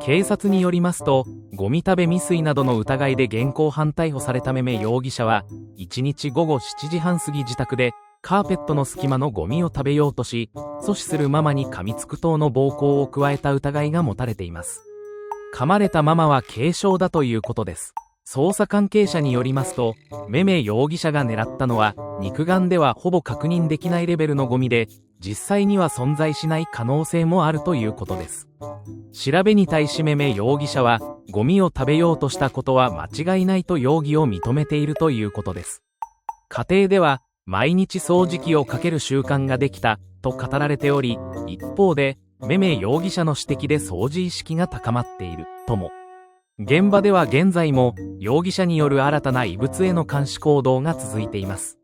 警察によりますと、ゴミ食べ未遂などの疑いで現行犯逮捕されためめ容疑者は、1日午後7時半過ぎ自宅で、カーペットの隙間のゴミを食べようとし、阻止するママに噛みつく等の暴行を加えた疑いが持たれています。噛まれたママは軽傷だということです。捜査関係者によりますと、めめ容疑者が狙ったのは、肉眼ではほぼ確認できないレベルのゴミで、実際には存在しない可能性もあるということです。調べに対しめめ容疑者は、ゴミを食べようとしたことは間違いないと容疑を認めているということです。家庭では、毎日掃除機をかける習慣ができた、と語られており、一方で、めめ容疑者の指摘で掃除意識が高まっている、とも。現場では現在も、容疑者による新たな異物への監視行動が続いています。